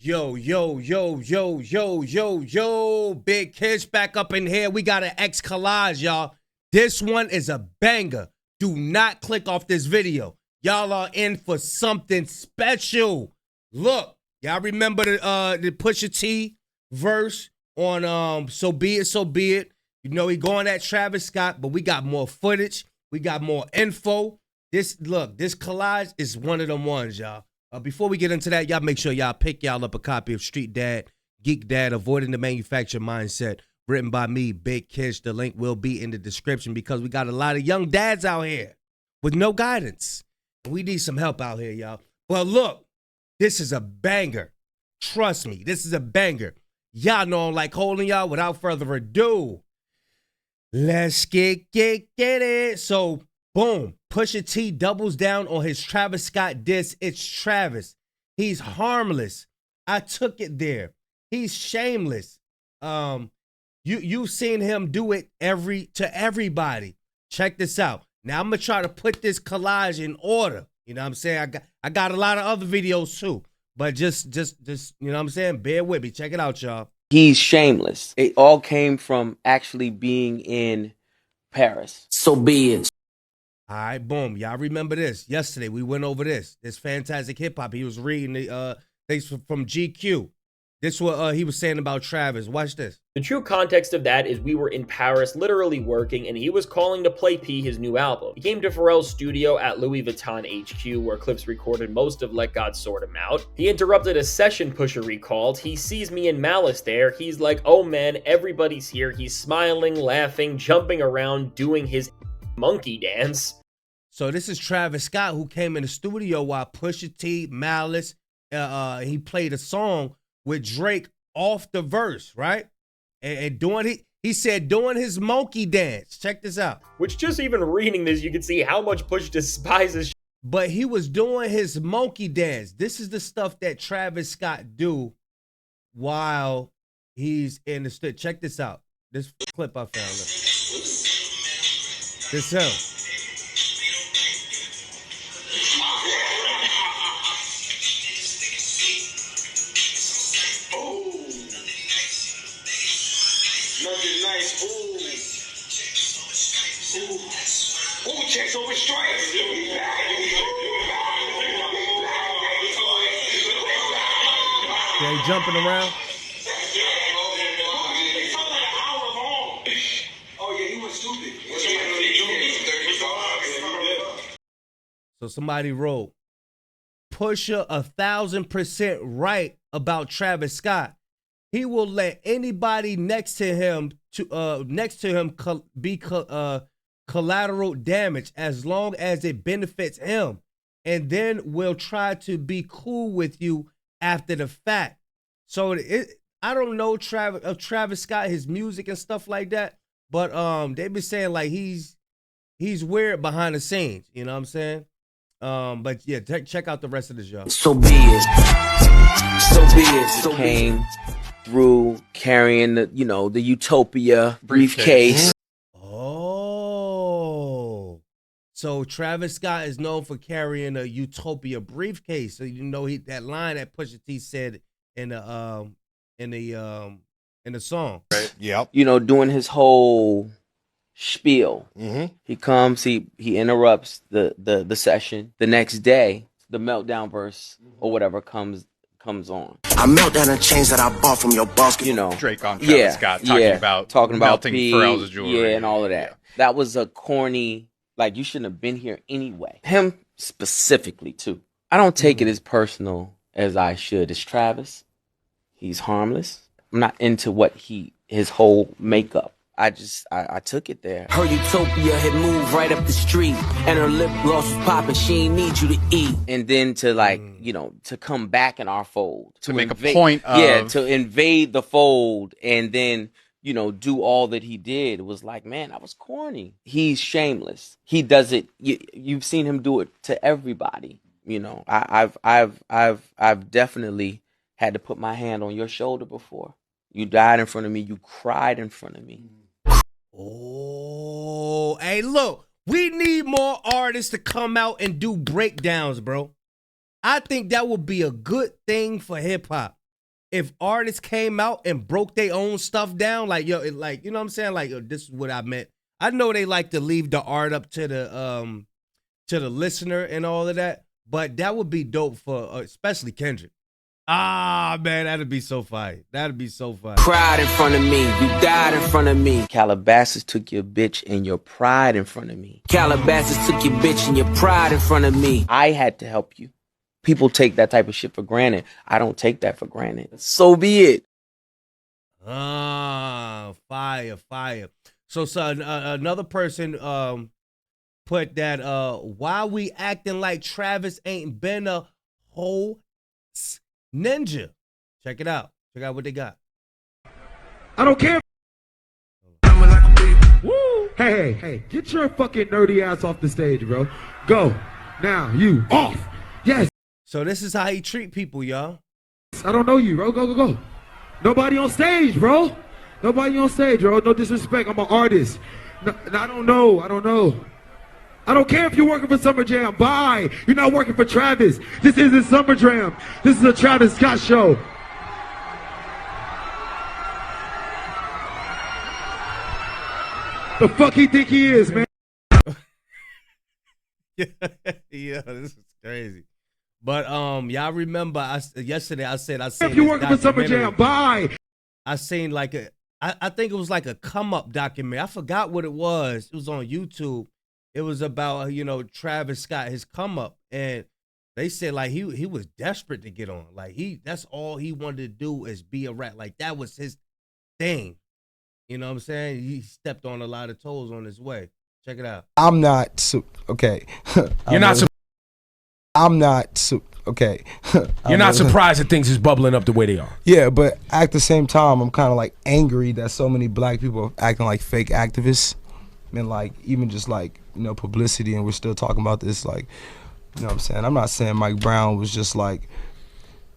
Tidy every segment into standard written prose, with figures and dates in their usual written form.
Yo, Big Kids back up in here. We got an X collage, y'all. This one is a banger. Do not click off this video. Y'all are in for something special. Look, y'all remember the Pusha T verse on So Be It, So Be It. You know he going at Travis Scott, but we got more footage. We got more info. This collage is one of them ones, y'all. Before we get into that, y'all make sure y'all pick y'all up a copy of Street Dad, Geek Dad, Avoiding the Manufactured Mindset, written by me, Big Kids. The link will be in the description because we got a lot of young dads out here with no guidance. We need some help out here, y'all. But look, this is a banger. Trust me, this is a banger. Y'all know I'm like holding y'all. Without further ado, let's get it. So, boom. Pusha T doubles down on his Travis Scott diss. It's Travis. He's harmless. I took it there. He's shameless. You've seen him do it to everybody. Check this out. Now I'm gonna try to put this collage in order. You know what I'm saying? I got a lot of other videos too. But just you know what I'm saying? Bear with me. Check it out, y'all. He's shameless. It all came from actually being in Paris. So be it. All right, boom. Y'all remember this. Yesterday, we went over this. This Fantastic Hip Hop. He was reading the things from GQ. This what he was saying about Travis. Watch this. The true context of that is we were in Paris literally working and he was calling to play P his new album. He came to Pharrell's studio at Louis Vuitton HQ where Clipse recorded most of Let God Sort Him Out. He interrupted a session Pusha recalled. He sees me and Malice there. He's like, oh man, everybody's here. He's smiling, laughing, jumping around, doing his monkey dance. So this is Travis Scott who came in the studio while Pusha T, Malice, he played a song with Drake off the verse, right? And he said doing his monkey dance. Check this out. Which just even reading this, you can see how much Push despises. But he was doing his monkey dance. This is the stuff that Travis Scott do while he's in the studio. Check this out. This clip I found. Look. This him. They jumping around. So somebody wrote, Pusha 1,000% right about Travis Scott. He will let anybody next to him be collateral damage as long as it benefits him, and then will try to be cool with you after the fact. So I don't know Travis Scott, his music and stuff like that, but they been saying like he's weird behind the scenes. You know what I'm saying? But yeah, check out the rest of this, y'all. So be it. So be it. So came through carrying the Utopia briefcase. Oh, so Travis Scott is known for carrying a Utopia briefcase. So you know that line that Pusha T said in the song. Right. Yep. You know, doing his whole spiel. Mm-hmm. He comes, he interrupts the session. The next day, the meltdown verse or whatever comes on. I melt down the chains that I bought from your boss. You know, Drake on Travis Scott talking about melting Pharrell's jewelry. Yeah, and all of that. Yeah. That was a corny, like you shouldn't have been here anyway. Him specifically too. I don't take it as personal as I should. It's Travis. He's harmless. I'm not into his whole makeup. I took it there. Her Utopia had moved right up the street, and her lip gloss was popping. She ain't need you to eat. And then to to come back in our fold. To make a point of... to invade the fold and then, do all that he did. It was like, man, that was corny. He's shameless. He does it. You've seen him do it to everybody. I've definitely had to put my hand on your shoulder before. You died in front of me. You cried in front of me. Oh, hey, look, we need more artists to come out and do breakdowns, bro. I think that would be a good thing for hip hop. if artists came out and broke their own stuff down, like, yo, like, you know what I'm saying? Like, yo, this is what I meant. I know they like to leave the art up to the listener and all of that, but that would be dope for especially Kendrick. Ah, man, that'd be so fire. That'd be so fire. Pride in front of me, you died in front of me. Calabasas took your bitch and your pride in front of me. Calabasas took your bitch and your pride in front of me. I had to help you. People take that type of shit for granted. I don't take that for granted. So be it. Ah, fire. So another person put that why we acting like Travis ain't been a whole ninja. Check it out. Check out what they got. I don't care. Woo. Hey, get your fucking nerdy ass off the stage, bro. Go. Now, you off. Yes. So this is how he treat people, y'all. I don't know you, bro. Go. Nobody on stage, bro. Nobody on stage, bro. No disrespect. I'm an artist. No, I don't know. I don't care if you're working for Summer Jam. Bye. You're not working for Travis. This isn't Summer Jam. This is a Travis Scott show. The fuck he think he is, man? Yeah, this is crazy. But y'all remember yesterday I said if you're working for Summer Jam, bye. I seen like I think it was like a come up documentary. I forgot what it was. It was on YouTube. It was about, you know, Travis Scott, his come up, and they said like he was desperate to get on. Like that's all he wanted to do is be a rap. Like that was his thing. You know what I'm saying? He stepped on a lot of toes on his way. Check it out. I'm not okay. You're not. I'm not okay. You're not surprised that things is bubbling up the way they are. Yeah, but at the same time, I'm kind of like angry that so many black people are acting like fake activists, and like even just like, you know, publicity, and we're still talking about this. Like, you know what I'm saying? I'm not saying Mike Brown was just like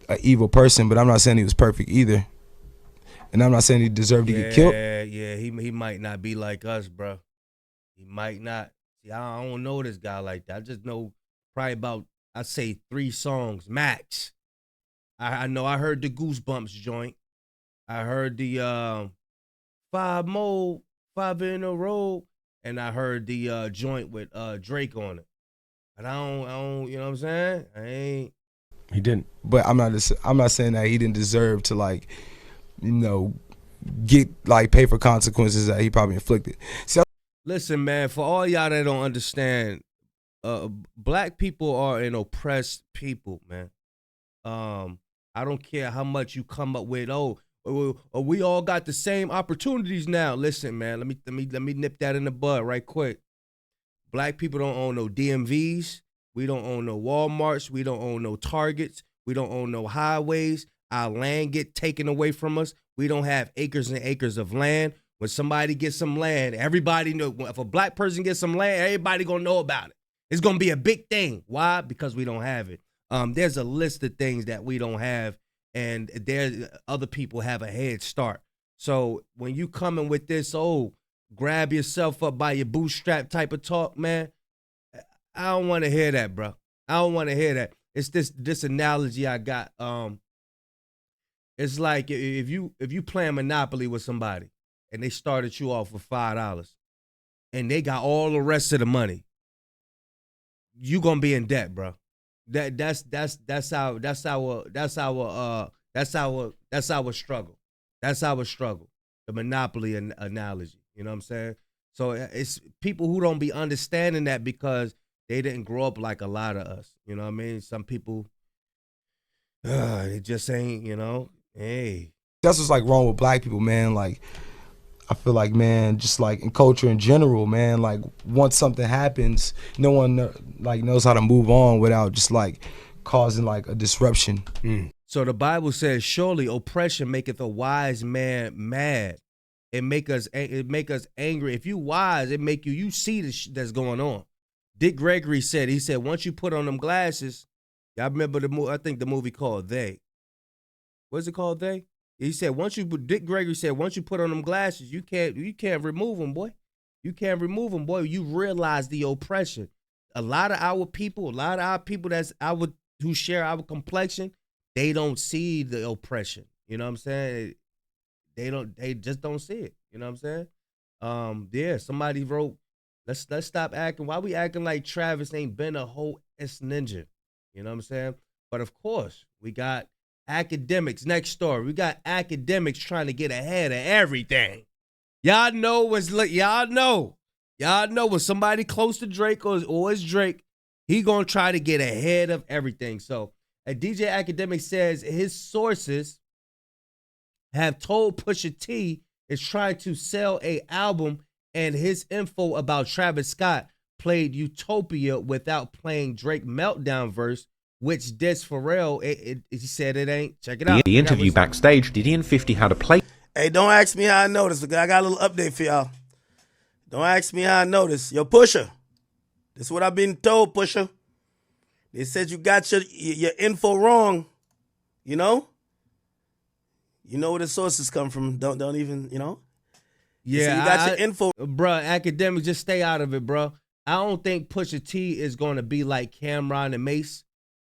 an evil person, but I'm not saying he was perfect either, and I'm not saying he deserved to get killed. Yeah, he might not be like us, bro. He might not. See, I don't know this guy like that. I just know probably about, I'd say 3 songs max. I know I heard the Goosebumps joint. I heard the 5 in a row, and I heard the joint with Drake on it. But I don't, you know what I'm saying? I ain't. He didn't. But I'm not saying that he didn't deserve to, like, you know, get like pay for consequences that he probably inflicted. So listen, man, for all y'all that don't understand, black people are an oppressed people, man. I don't care how much you come up with. We all got the same opportunities now. Listen, man, let me nip that in the bud right quick. Black people don't own no DMVs. We don't own no Walmarts. We don't own no Targets. We don't own no highways. Our land get taken away from us. We don't have acres and acres of land. When somebody gets some land, everybody know. If a black person gets some land, everybody gonna know about it. It's gonna be a big thing. Why? Because we don't have it. There's a list of things that we don't have, and other people have a head start. So when you coming with this, grab yourself up by your bootstrap type of talk, man, I don't want to hear that, bro. I don't want to hear that. It's this analogy I got. It's like if you playing Monopoly with somebody and they started you off with $5 and they got all the rest of the money, you gonna be in debt, bro. That's our struggle. That's our struggle. The Monopoly analogy. You know what I'm saying? So it's people who don't be understanding that because they didn't grow up like a lot of us. You know what I mean? Some people, they just ain't, you know, hey. That's what's like wrong with black people, man. Like, I feel like, man, just like in culture in general, man, like once something happens, no one like knows how to move on without just like causing like a disruption. So the Bible says, surely oppression maketh a wise man mad. It make us angry. If you wise, it make you see the that's going on. Dick Gregory said, once you put on them glasses, y'all remember I think the movie called They. What's it called, They? He said, Dick Gregory said, once you put on them glasses, you can't remove them, boy. You can't remove them, boy. You realize the oppression. A lot of our people who share our complexion, they don't see the oppression. You know what I'm saying? They just don't see it. You know what I'm saying? Yeah, somebody wrote, let's stop acting. Why we acting like Travis ain't been a whole ninja? You know what I'm saying? But of course, we got Akademiks. Next story. We got Akademiks trying to get ahead of everything. Y'all know when somebody close to Drake or is Drake, he gonna try to get ahead of everything. So a DJ Akademiks says his sources have told Pusha T is trying to sell a album, and his info about Travis Scott played Utopia without playing Drake Meltdown verse, which dissed Pharrell. He said it ain't. Check it out. The interview backstage, Diddy and 50 had a play. Hey, don't ask me how I know this. I got a little update for y'all. Don't ask me how I know this. Yo, Pusha. This is what I've been told, Pusha. They said you got your info wrong. You know? You know where the sources come from. Don't even, you know? Yeah, you got your info. Bruh, Akademiks, just stay out of it, bro. I don't think Pusha T is going to be like Cameron and Mace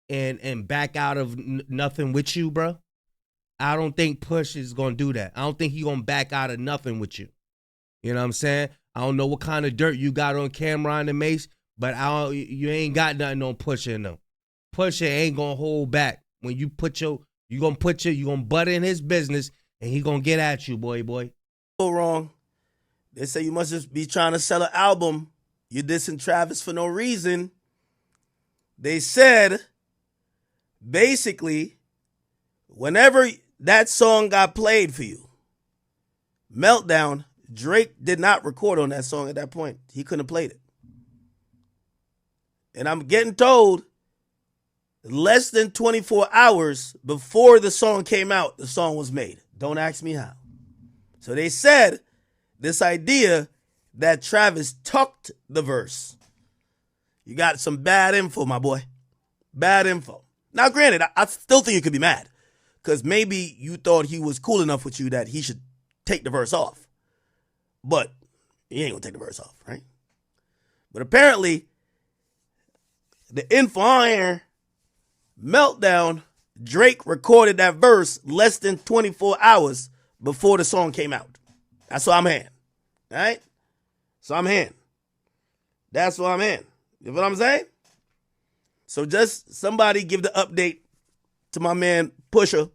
and back out of nothing with you, bro. I don't think Push is going to do that. I don't think he's going to back out of nothing with you. You know what I'm saying? I don't know what kind of dirt you got on Cameron and Mace, but you ain't got nothing on Pusha in them. Pusha ain't going to hold back. When you you going to butt in his business, and he going to get at you, boy. Wrong. They say you must just be trying to sell an album. You're dissing Travis for no reason. They said, basically, whenever that song got played for you, Meltdown, Drake did not record on that song at that point. He couldn't have played it. And I'm getting told less than 24 hours before the song came out, the song was made. Don't ask me how. So they said this idea that Travis tucked the verse. You got some bad info, my boy. Bad info. Now, granted, I still think you could be mad because maybe you thought he was cool enough with you that he should take the verse off. But he ain't going to take the verse off, right? But apparently, the info on here, Meltdown, Drake recorded that verse less than 24 hours before the song came out. That's what I'm hearing. All right? So I'm hearing. That's what I'm hearing. You know what I'm saying? So just somebody give the update to my man Pusha.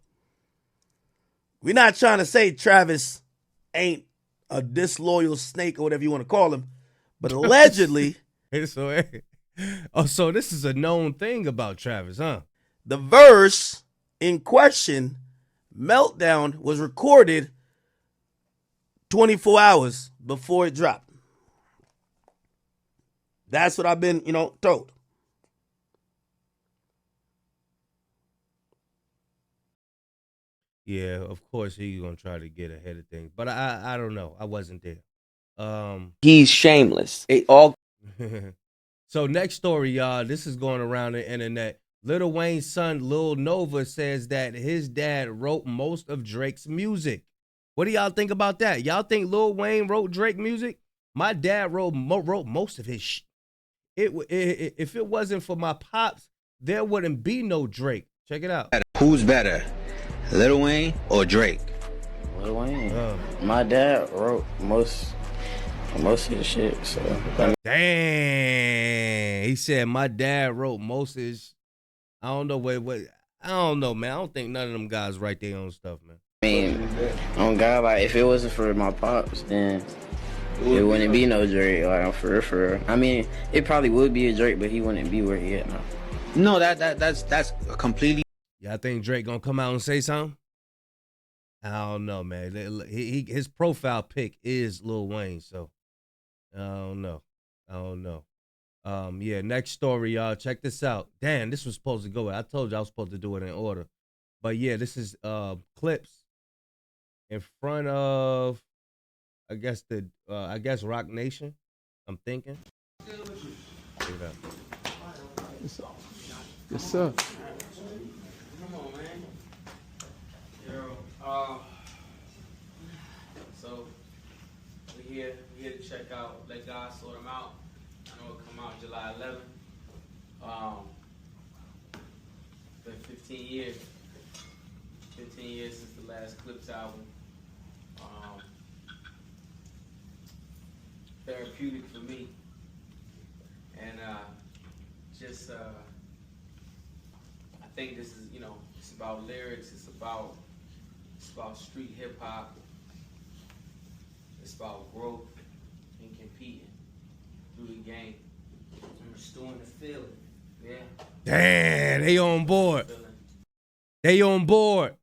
We're not trying to say Travis ain't a disloyal snake or whatever you want to call him, but allegedly. So this is a known thing about Travis, huh? The verse in question, Meltdown, was recorded 24 hours before it dropped. That's what I've been, told. Yeah, of course he's gonna try to get ahead of things, but I don't know. I wasn't there. He's shameless. It all. So next story, y'all. This is going around the internet. Lil Wayne's son, Lil Nova, says that his dad wrote most of Drake's music. What do y'all think about that? Y'all think Lil Wayne wrote Drake music? My dad wrote most of his shit. If it wasn't for my pops, there wouldn't be no Drake. Check it out. Who's better, Lil Wayne or Drake? Lil Wayne. My dad wrote most of the shit. So dang, he said my dad wrote most of his. I don't know what. I don't know, man. I don't think none of them guys write their own stuff, man. I mean, on God, like if it wasn't for my pops, then it wouldn't be no Drake. Like for real. I mean, it probably would be a Drake, but he wouldn't be where he at now. No, that's completely. Y'all think Drake gonna come out and say something? I don't know, man. His profile pic is Lil Wayne, so I don't know. Yeah, next story, y'all. Check this out. Damn, this was supposed to go. I told you I was supposed to do it in order. But yeah, this is Clipse in front of I guess Rock Nation. I'm thinking. Check it out. Yes, sir. Come on, man. So we're here to check out Let God Sort Them Out. I know it'll come out July 11th. Been 15 10 years since the last Clipse album. Therapeutic for me. And I think this is, it's about lyrics, it's about street hip hop, it's about growth and competing through the game and restoring the feeling. Yeah. Damn, they on board. They on board.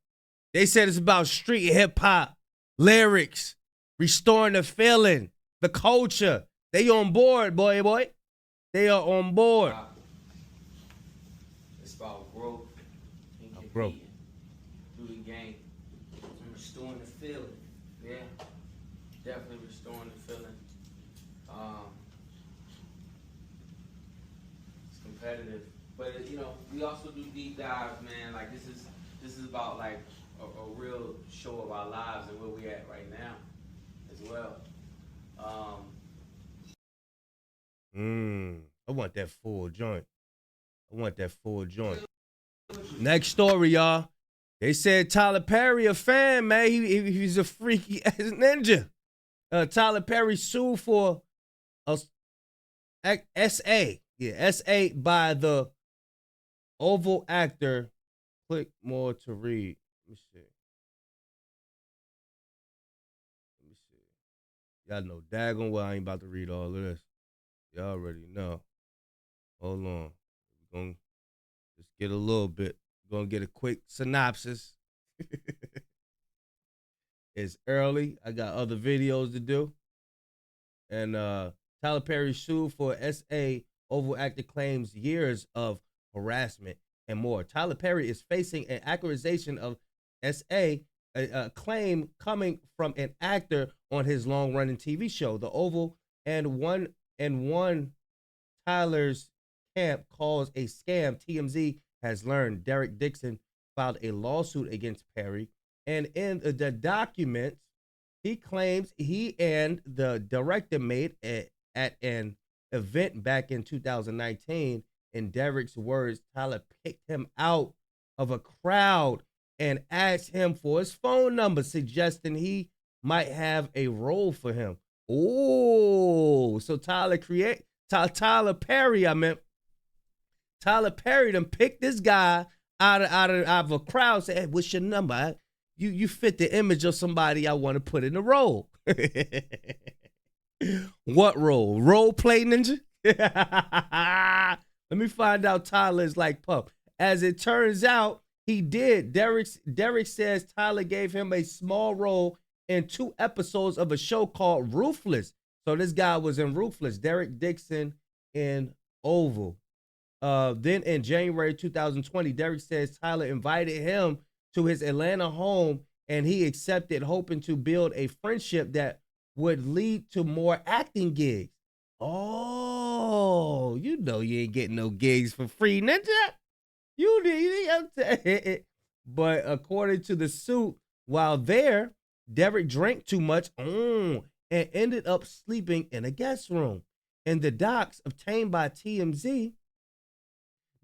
They said it's about street hip hop, lyrics, restoring the feeling, the culture. They on board, boy. They are on board. It's about growth and competing through the game and restoring the feeling. Yeah, definitely restoring the feeling. It's competitive, but we also do deep dives, man. Like this is about like a real show of our lives and where we at right now, as well. I want that full joint. Next story, y'all. They said Tyler Perry, a fan, man. He's a freaky ass ninja. Tyler Perry sued for a SA. Yeah, SA by the Oval actor. Click more to read. Let me see. Y'all know daggone well I ain't about to read all of this. Y'all already know. Hold on. We're going to just get a little bit. We're going to get a quick synopsis. It's early. I got other videos to do. And Tyler Perry sued for SA Oval actor claims years of harassment and more. Tyler Perry is facing an accusation of SA, a claim coming from an actor on his long-running TV show, The Oval, and one Tyler's camp calls a scam. TMZ has learned Derek Dixon filed a lawsuit against Perry, and in the documents, he claims he and the director met at an event back in 2019. In Derek's words, Tyler picked him out of a crowd and asked him for his phone number, suggesting he might have a role for him. Oh, so Tyler Perry done picked this guy out of a crowd, said, hey, what's your number? You fit the image of somebody I want to put in a role. What role? Role play ninja? Let me find out Tyler is like Puff. As it turns out, he did. Derek says Tyler gave him a small role in 2 episodes of a show called Ruthless. So this guy was in Ruthless. Derek Dixon in Oval. Then in January 2020, Derek says Tyler invited him to his Atlanta home and he accepted, hoping to build a friendship that would lead to more acting gigs. Oh, you know you ain't getting no gigs for free, ninja. You need. But according to the suit, while there, Derek drank too much and ended up sleeping in a guest room. In the docs obtained by TMZ,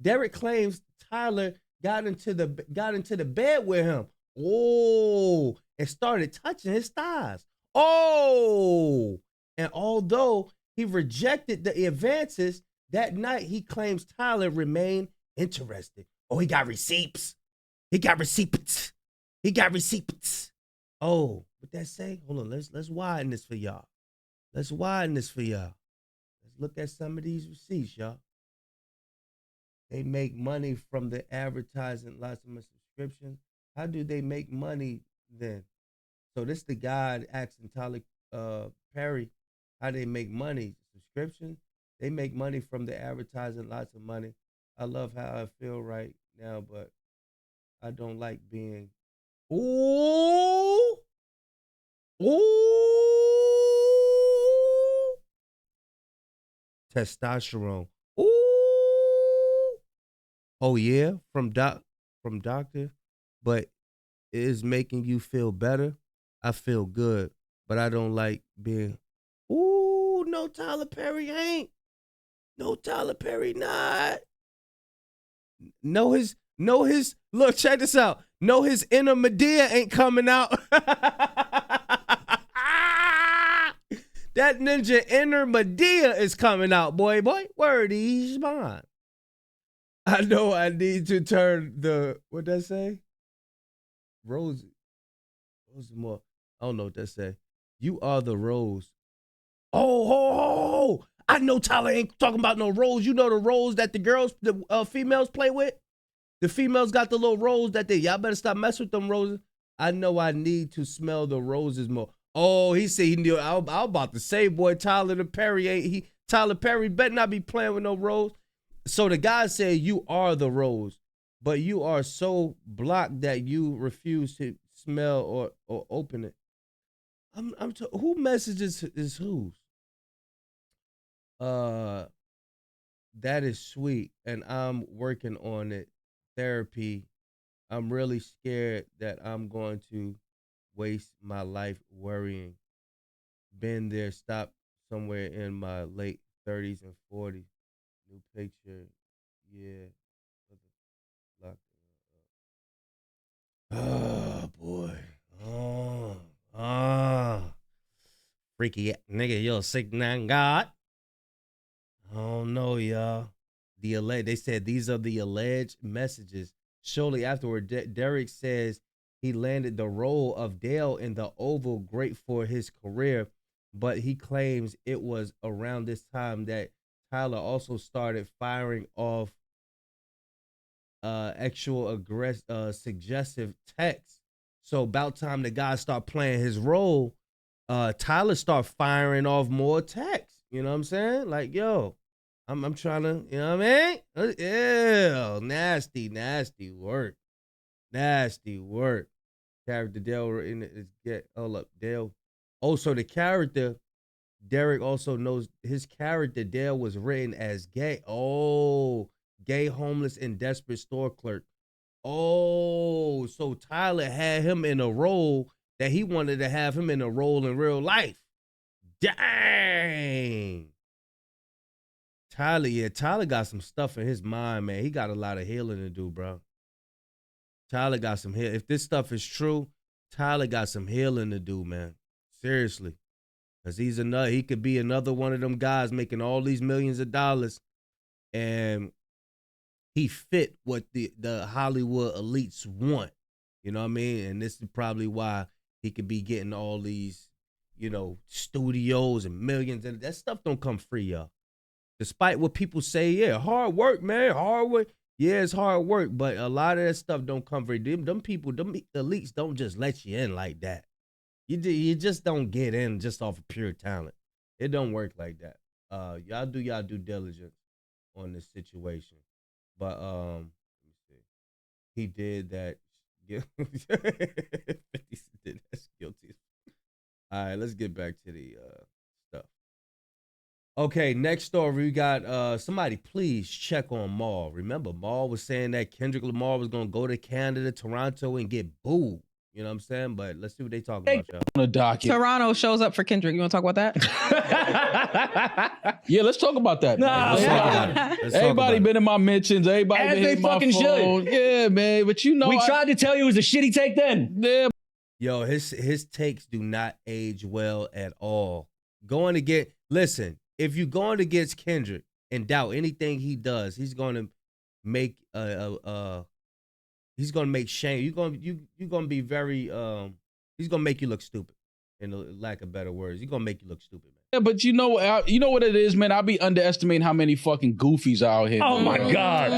Derek claims Tyler got into the bed with him. Oh, and started touching his thighs. Oh, and although he rejected the advances, that night he claims Tyler remained interested. Oh, he got receipts. He got receipts. Oh, what that say? Hold on, let's widen this for y'all. Let's look at some of these receipts, y'all. They make money from the advertising, lots of subscriptions. How do they make money then? So this the guy asking Tyler Perry how they make money. Subscription? They make money from the advertising, lots of money. I love how I feel right now, but I don't like being. Ooh. Testosterone. Ooh. Oh yeah, from doctor, but it is making you feel better. I feel good, but I don't like being. Ooh, no, Tyler Perry ain't. No, Tyler Perry not. Know his. Look, check this out. No, his inner Medea ain't coming out. That ninja inner Medea is coming out, boy. Word, he's mine. I know I need to turn the, what that say? Rose more. I don't know what that say. You are the rose. Oh, I know Tyler ain't talking about no rose. You know the rose that the females play with? The females got the little rose that y'all better stop messing with them roses. I know I need to smell the roses more. Oh, he said he knew. I was about to say, boy, Tyler Perry better not be playing with no rose. So the guy said, you are the rose, but you are so blocked that you refuse to smell or open it. Who messages is whose? That is sweet, and I'm working on it. Therapy. I'm really scared that I'm going to waste my life worrying. Been there, stopped somewhere in my late 30s and 40s. New picture, yeah. Oh boy. Freaky nigga, you're a 6'9" God. I don't know, y'all. They said these are the alleged messages. Shortly afterward, Derek says he landed the role of Dale in The Oval, great for his career, but he claims it was around this time that Tyler also started firing off actual suggestive texts. So about time the guy start playing his role, Tyler start firing off more texts. You know what I'm saying? Like, yo, I'm trying to, you know what I mean? Ew, nasty work. Nasty work. Character Dale in it is hold up, Dale. Also, the character, Derek also knows his character, Dale, was written as gay. Oh, gay, homeless, and desperate store clerk. Oh, so Tyler had him in a role that he wanted to have him in a role in real life. Dang. Tyler got some stuff in his mind, man. He got a lot of healing to do, bro. Tyler got some healing. If this stuff is true, Tyler got some healing to do, man. Seriously. Because he could be another one of them guys making all these millions of dollars, and he fit what the Hollywood elites want. You know what I mean? And this is probably why he could be getting all these, studios and millions. And that stuff don't come free, y'all. Despite what people say, yeah, hard work, man, hard work. Yeah, it's hard work, but a lot of that stuff don't come free. Them people, them elites don't just let you in like that. You just don't get in just off of pure talent. It don't work like that. Y'all do y'all due diligence on this situation. But let me see. He did that. 50 did that's guilty. All right, let's get back to the stuff. Okay, next story, we got somebody please check on Mal. Remember, Mal was saying that Kendrick Lamar was going to go to Canada, Toronto, and get booed. You know what I'm saying? But let's see what they talking about, y'all. On the docket. Toronto shows up for Kendrick. You want to talk about that? Yeah, let's talk about that. No. Everybody been in my mentions. Everybody As been they in my fucking phone. should. Yeah, man. But we tried to tell you it was a shitty take then. Yeah. Yo, his takes do not age well at all. Listen, if you're going against Kendrick and doubt anything he does, he's going to make he's going to make shame. You're going to be very he's going to make you look stupid. In the lack of better words, he's going to make you look stupid, man. Yeah, but you know what it is, man? I'll be underestimating how many fucking goofies out here. Oh my God.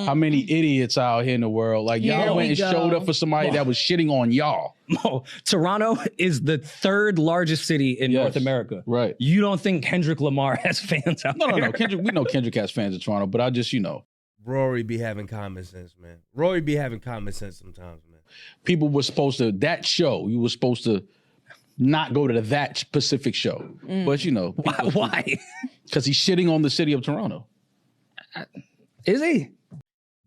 How many idiots out here in the world. Like, y'all went and showed up for somebody that was shitting on y'all. No, Toronto is the third largest city in North America. Right. You don't think Kendrick Lamar has fans out there? No. We know Kendrick has fans in Toronto, but I just, Rory be having common sense, man. Rory be having common sense sometimes, man. People were supposed to, you were supposed to not go to that specific show. But, Why? Because he's shitting on the city of Toronto. Is he?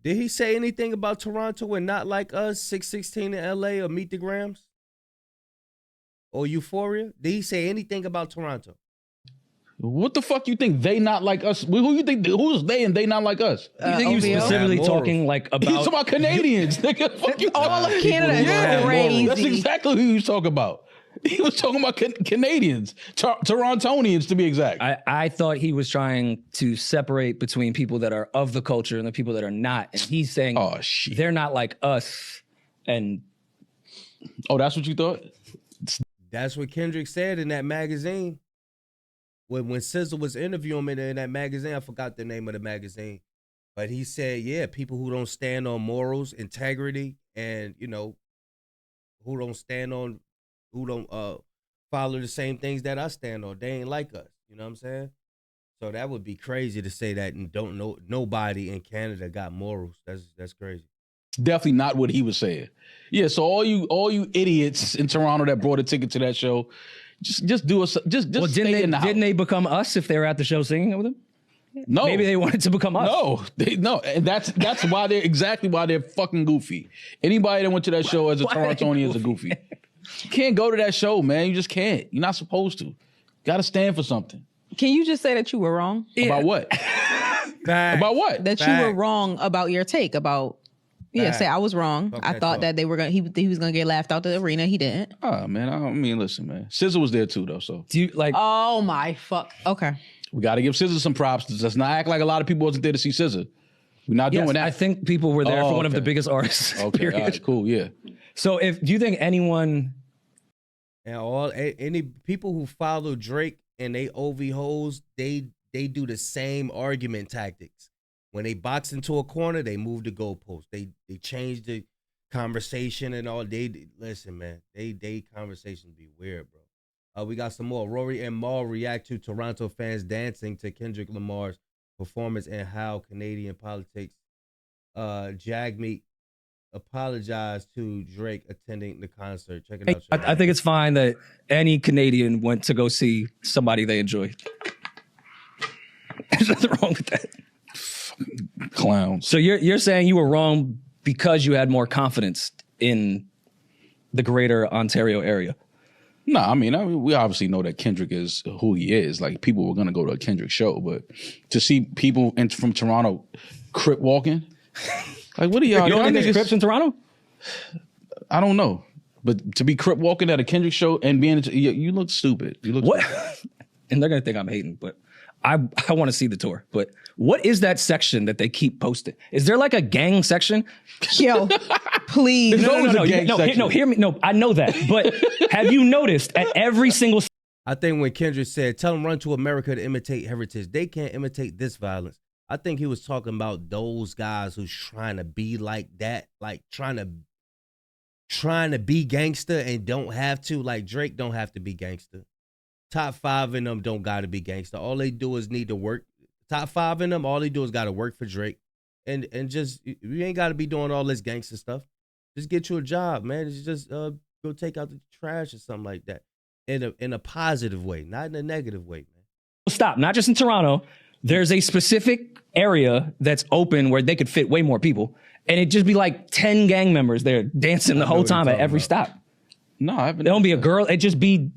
Did he say anything about Toronto and not like us, 616 in LA or Meet the Grams? Or Euphoria? Did he say anything about Toronto? What the fuck you think they not like us? Who you think? Who's they and they not like us? You think he was specifically talking like about? He's talking about Canadians. Nigga, fuck you. All of Canada is crazy. That's exactly who he was talking about. He was talking about Canadians, Torontonians to be exact. I thought he was trying to separate between people that are of the culture and the people that are not. And he's saying, oh, shit. They're not like us. And that's what you thought? That's what Kendrick said in that magazine. When SZA was interviewing him in that magazine, I forgot the name of the magazine. But he said, yeah, people who don't stand on morals, integrity, and, you know, who don't follow the same things that I stand on. They ain't like us. You know what I'm saying? So that would be crazy to say that and don't know nobody in Canada got morals. That's crazy. Definitely not what he was saying. Yeah, so all you idiots in Toronto that brought a ticket to that show, just do us well, didn't they become us if they were at the show singing with them? No. Maybe they wanted to become us. No, and that's why they're fucking goofy. Anybody that went to that show as a Torontonian is a goofy. You can't go to that show, man. You just can't. You're not supposed to. Got to stand for something. Can you just say that you were wrong? About what? About what? That you were wrong about your take about. Yeah, say I was wrong. I thought that they were gonna. He was gonna get laughed out the arena. He didn't. Oh man, I mean, listen, man. SZA was there too, though. So do you like? Oh my fuck. Okay. We got to give SZA some props. Let's not act like a lot of people wasn't there to see SZA. We're not doing that. I think people were there for one of the biggest artists. Okay, period. All right, cool, yeah. So, do you think anyone and any people who follow Drake and they OV hoes, they do the same argument tactics. When they box into a corner, they move the goalpost. They change the conversation and all. Listen, man. They conversations be weird, bro. We got some more. Rory and Mal react to Toronto fans dancing to Kendrick Lamar's performance and how Canadian politics. Jagmeet apologized to Drake attending the concert. Check it out. I think it's fine that any Canadian went to go see somebody they enjoy. There's nothing wrong with that. Clowns. So you're saying you were wrong because you had more confidence in the greater Ontario area? No, I mean, we obviously know that Kendrick is who he is. Like, people were going to go to a Kendrick show, but to see people from Toronto crip walking, like, what are y'all? You don't think there's Crips in Toronto? I don't know, but to be crip walking at a Kendrick show and being, you look stupid. You look what? Stupid. And they're gonna think I'm hating, but I want to see the tour. But what is that section that they keep posting? Is there like a gang section? Yo, please. No, hear me. No, I know that. But have you noticed at every single... I think when Kendrick said, tell them run to America to imitate heritage, they can't imitate this violence. I think he was talking about those guys who's trying to be like that, like trying to be gangster and don't have to. Like Drake don't have to be gangster. Top 5 in them don't got to be gangster. All they do is need to work. Top 5 in them, all they do is got to work for Drake. And just, you ain't got to be doing all this gangster stuff. Just get you a job, man. Just go take out the trash or something like that. In a positive way, not in a negative way, man. Stop, not just in Toronto. There's a specific area that's open where they could fit way more people. And it'd just be like 10 gang members there dancing the whole time at every stop. No, I haven't. There don't be a girl. It just be...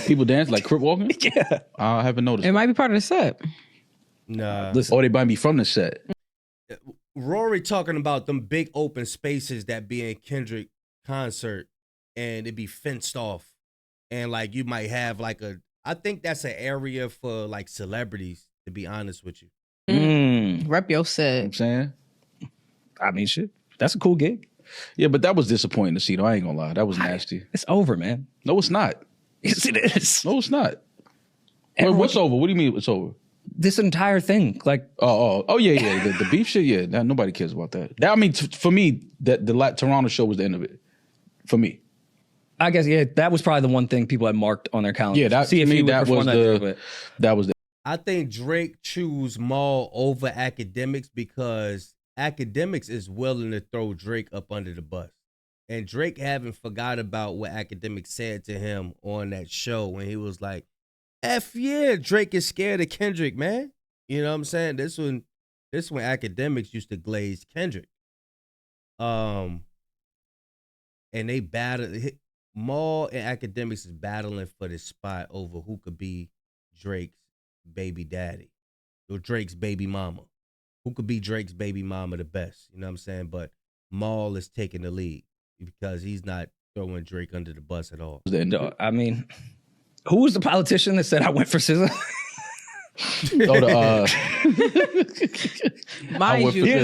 People dance like crip walking? Yeah. I haven't noticed. It might be part of the set. Nah. Or they might be from the set. Rory talking about them big open spaces that be in Kendrick concert and it be fenced off. And like you might have like I think that's an area for like celebrities, to be honest with you. Rep your set. I'm saying? I mean, shit. That's a cool gig. Yeah, but that was disappointing to see, though. I ain't gonna lie. That was nasty. It's over, man. No, it's not. Yes, it is. No, it's not. What's over? What do you mean it's over? This entire thing, like yeah. The beef shit, yeah. Nobody cares about that. I mean, for me, the Toronto show was the end of it. For me, I guess that was probably the one thing people had marked on their calendar. Yeah, that was the. I think Drake choose Mal over Akademiks because Akademiks is willing to throw Drake up under the bus. And Drake haven't forgot about what Akademiks said to him on that show when he was like, F yeah, Drake is scared of Kendrick, man. You know what I'm saying? This when Akademiks used to glaze Kendrick. And they battled. Mal and Akademiks is battling for this spot over who could be Drake's baby daddy or Drake's baby mama. Who could be Drake's baby mama the best? You know what I'm saying? But Mal is taking the lead because he's not throwing Drake under the bus at all. I mean, who was the politician that said I went for SZA? Here's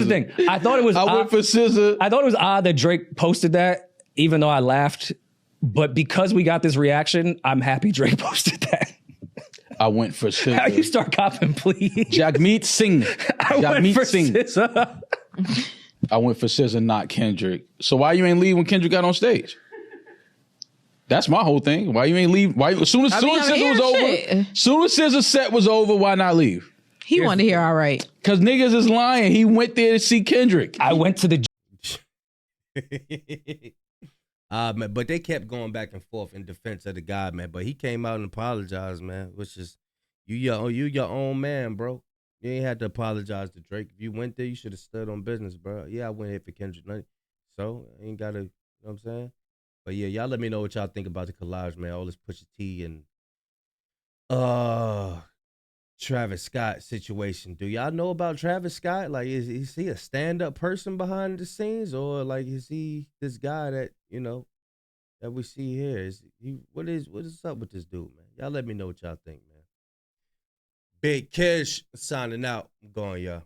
the thing. I thought it was I went for SZA. I thought it was odd that Drake posted that, even though I laughed. But because we got this reaction, I'm happy Drake posted that. I went for SZA. How you start copping, please? Jagmeet Singh. Jagmeet Singh. SZA. I went for SZA, not Kendrick. So why you ain't leave when Kendrick got on stage? That's my whole thing. Why you ain't leave? Why as soon as SZA was over, soon as SZA's set was over, why not leave? He wanted to hear all right. Cause niggas is lying. He went there to see Kendrick. I went to the man, but they kept going back and forth in defense of the guy, man. But he came out and apologized, man, which is you your own man, bro. You ain't had to apologize to Drake. If you went there, you should have stood on business, bro. Yeah, I went here for Kendrick, so I ain't gotta, you know what I'm saying? But yeah, y'all let me know what y'all think about the collage, man. All this Pusha T and Travis Scott situation. Do y'all know about Travis Scott? Like, is he a stand-up person behind the scenes, or like is he this guy that that we see here? Is he what is up with this dude, man? Y'all let me know what y'all think, man. Big Kish signing out. I'm going, y'all.